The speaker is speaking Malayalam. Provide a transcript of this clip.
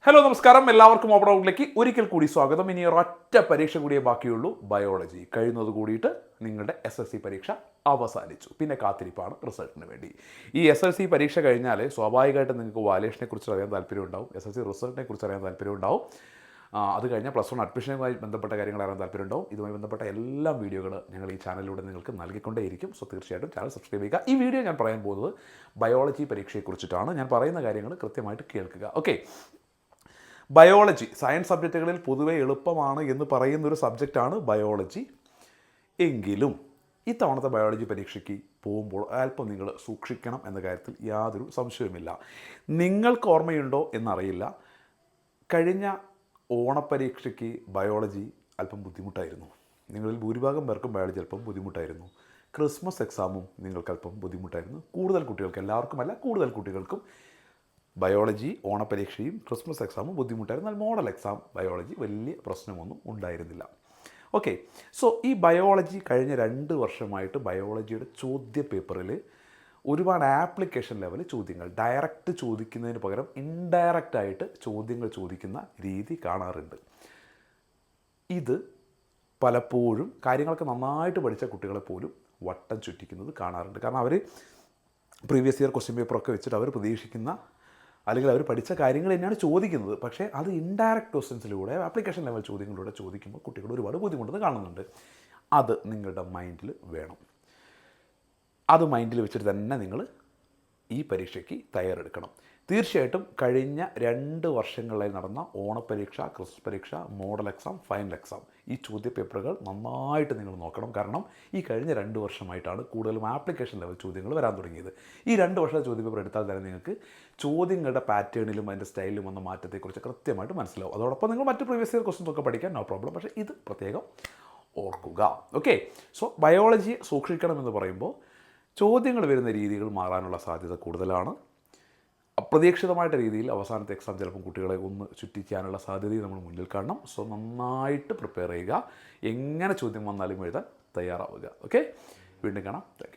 ഹലോ നമസ്കാരം, എല്ലാവർക്കും ഓപ്പൺ ഔട്ടിലേക്ക് ഒരിക്കൽ കൂടി സ്വാഗതം. ഇനി ഒരൊറ്റ പരീക്ഷ കൂടിയേ ബാക്കിയുള്ളൂ, ബയോളജി. കഴിയുന്നത് കൂടിയിട്ട് നിങ്ങളുടെ SSC പരീക്ഷ അവസാനിച്ചു. പിന്നെ കാത്തിരിപ്പാണ് റിസൾട്ടിന് വേണ്ടി. ഈ SSC പരീക്ഷ കഴിഞ്ഞാൽ സ്വാഭാവികമായിട്ടും നിങ്ങൾക്ക് വാല്യുവേഷനെ കുറിച്ച് അറിയാൻ താല്പര്യം ഉണ്ടാവും, SSC റിസൾട്ടിനെ കുറിച്ച് അറിയാൻ താല്പര്യം ഉണ്ടാവും. അത് കഴിഞ്ഞാൽ +1 അഡ്മിഷനുമായി ബന്ധപ്പെട്ട കാര്യങ്ങൾ അറിയാൻ താല്പര്യം ഉണ്ടാവും. ഇതുമായി ബന്ധപ്പെട്ട എല്ലാ വീഡിയോകൾ ഞങ്ങൾ ഈ ചാനലിലൂടെ നിങ്ങൾക്ക് നൽകിക്കൊണ്ടേയിരിക്കും. സോ തീർച്ചയായിട്ടും ചാനൽ സബ്സ്ക്രൈബ് ചെയ്യുക. ഈ വീഡിയോ ഞാൻ പറയാൻ പോകുന്നത് ബയോളജി പരീക്ഷയെക്കുറിച്ചിട്ടാണ്. ഞാൻ പറയുന്ന കാര്യങ്ങൾ കൃത്യമായിട്ട് കേൾക്കുക. ഓക്കെ, ബയോളജി സയൻസ് സബ്ജക്റ്റുകളിൽ പൊതുവെ എളുപ്പമാണ് എന്ന് പറയുന്നൊരു സബ്ജക്റ്റാണ് ബയോളജി. എങ്കിലും ഇത്തവണത്തെ ബയോളജി പരീക്ഷയ്ക്ക് പോകുമ്പോൾ അല്പം നിങ്ങൾ സൂക്ഷിക്കണം എന്ന കാര്യത്തിൽ യാതൊരു സംശയവുമില്ല. നിങ്ങൾക്ക് ഓർമ്മയുണ്ടോ എന്നറിയില്ല, കഴിഞ്ഞ ഓണപ്പരീക്ഷയ്ക്ക് ബയോളജി അല്പം ബുദ്ധിമുട്ടായിരുന്നു. നിങ്ങളിൽ ഭൂരിഭാഗം പേർക്കും ബയോളജി അല്പം ബുദ്ധിമുട്ടായിരുന്നു. ക്രിസ്മസ് എക്സാമും നിങ്ങൾക്കല്പം ബുദ്ധിമുട്ടായിരുന്നു. കൂടുതൽ കുട്ടികൾക്ക്, എല്ലാവർക്കുമല്ല, കൂടുതൽ കുട്ടികൾക്കും ബയോളജി ഓണപ്പരീക്ഷയും ക്രിസ്മസ് എക്സാമും ബുദ്ധിമുട്ടായിരുന്നു. എന്നാൽ മോഡൽ എക്സാം ബയോളജി വലിയ പ്രശ്നമൊന്നും ഉണ്ടായിരുന്നില്ല. ഓക്കെ, സോ ഈ ബയോളജി കഴിഞ്ഞ 2 വർഷമായിട്ട് ബയോളജിയുടെ ചോദ്യ പേപ്പറിൽ ഒരുപാട് ആപ്ലിക്കേഷൻ ലെവൽ ചോദ്യങ്ങൾ, ഡയറക്റ്റ് ചോദിക്കുന്നതിന് പകരം ഇൻഡയറക്റ്റായിട്ട് ചോദ്യങ്ങൾ ചോദിക്കുന്ന രീതി കാണാറുണ്ട്. ഇത് പലപ്പോഴും കാര്യങ്ങളൊക്കെ നന്നായിട്ട് പഠിച്ച കുട്ടികളെ പോലും വട്ടം ചുറ്റിക്കുന്നത് കാണാറുണ്ട്. കാരണം അവർ പ്രീവിയസ് ഇയർ ക്വസ്റ്റ്യൻ പേപ്പറൊക്കെ വെച്ചിട്ട് അവർ പ്രതീക്ഷിക്കുന്ന അല്ലെങ്കിൽ അവർ പഠിച്ച കാര്യങ്ങൾ തന്നെയാണ് ചോദിക്കുന്നത്. പക്ഷേ അത് ഇൻഡയറക്റ്റ് ക്വസ്റ്റ്യൻസിലൂടെ, ആപ്ലിക്കേഷൻ ലെവൽ ചോദ്യങ്ങളിലൂടെ ചോദിക്കുമ്പോൾ കുട്ടികൾ ഒരുപാട് ബുദ്ധിമുട്ടെന്ന് കാണുന്നുണ്ട്. അത് നിങ്ങളുടെ മൈൻഡിൽ വേണം. അത് മൈൻഡിൽ വെച്ചിട്ട് തന്നെ നിങ്ങൾ ഈ പരീക്ഷയ്ക്ക് തയ്യാറെടുക്കണം. തീർച്ചയായിട്ടും കഴിഞ്ഞ 2 വർഷങ്ങളിലായി നടന്ന ഓണപ്പരീക്ഷ, ക്രിസ്മസ് പരീക്ഷ, മോഡൽ എക്സാം, ഫൈനൽ എക്സാം, ഈ ചോദ്യ പേപ്പറുകൾ നന്നായിട്ട് നിങ്ങൾ നോക്കണം. കാരണം ഈ കഴിഞ്ഞ 2 വർഷമായിട്ടാണ് കൂടുതലും ആപ്ലിക്കേഷൻ ലെവൽ ചോദ്യങ്ങൾ വരാൻ തുടങ്ങിയത്. ഈ 2 വർഷത്തെ ചോദ്യ പേപ്പർ എടുത്താൽ തന്നെ നിങ്ങൾക്ക് ചോദ്യങ്ങളുടെ പാറ്റേണിലും അതിൻ്റെ സ്റ്റൈലിലും വന്ന മാറ്റത്തെക്കുറിച്ച് കൃത്യമായിട്ട് മനസ്സിലാവും. അതോടൊപ്പം നിങ്ങൾ മറ്റ് പ്രീവിയസ് ഇയർ ക്വസ്റ്റ്യൻസ് ഒക്കെ പഠിക്കാൻ നോ പ്രോബ്ലം. പക്ഷേ ഇത് പ്രത്യേകം ഓർക്കുക. ഓക്കെ, സോ ബയോളജി സൂക്ഷിക്കണമെന്ന് പറയുമ്പോൾ ചോദ്യങ്ങൾ വരുന്ന രീതികൾ മാറാനുള്ള സാധ്യത കൂടുതലാണ്. അപ്രതീക്ഷിതമായിട്ട് രീതിയിൽ അവസാനത്തെ എക്സാം ചിലപ്പം കുട്ടികളെ ഒന്ന് ചുറ്റിക്കാനുള്ള സാധ്യതയും നമ്മൾ മുന്നിൽ കാണണം. സോ നന്നായിട്ട് പ്രിപ്പയർ ചെയ്യുക. എങ്ങനെ ചോദ്യം വന്നാലും എഴുതാൻ തയ്യാറാവുക. ഓക്കെ, വീണ്ടും കാണാം. Thank you.